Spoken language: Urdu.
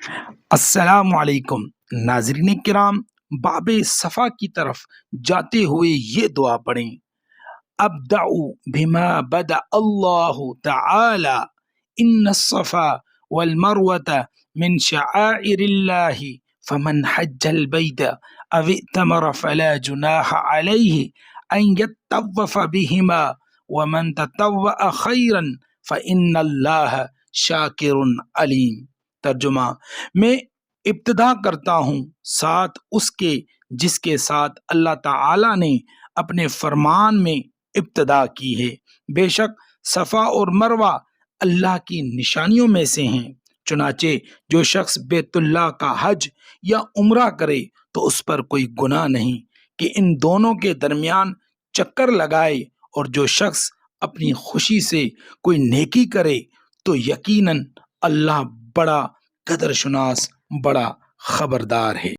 السلام علیکم ناظرین کرام، باب صفا کی طرف جاتے ہوئے یہ دعا پڑھیں۔ ابدأ بما بدأ اللہ تعالی ان الصفا والمروة من شعائر اللہ فمن حج البیت او ائتمر فلا جناح علیہ ان یطوف بہما ومن تطوع خیرا فإن اللہ شاکر علیم۔ ترجمہ: میں ابتدا کرتا ہوں ساتھ اس کے جس کے ساتھ اللہ تعالی نے اپنے فرمان میں ابتدا کی ہے۔ بے شک صفا اور مروہ اللہ کی نشانیوں میں سے ہیں، چنانچہ جو شخص بیت اللہ کا حج یا عمرہ کرے تو اس پر کوئی گناہ نہیں کہ ان دونوں کے درمیان چکر لگائے، اور جو شخص اپنی خوشی سے کوئی نیکی کرے تو یقیناً اللہ بڑا قدر شناس، بڑا خبردار ہے۔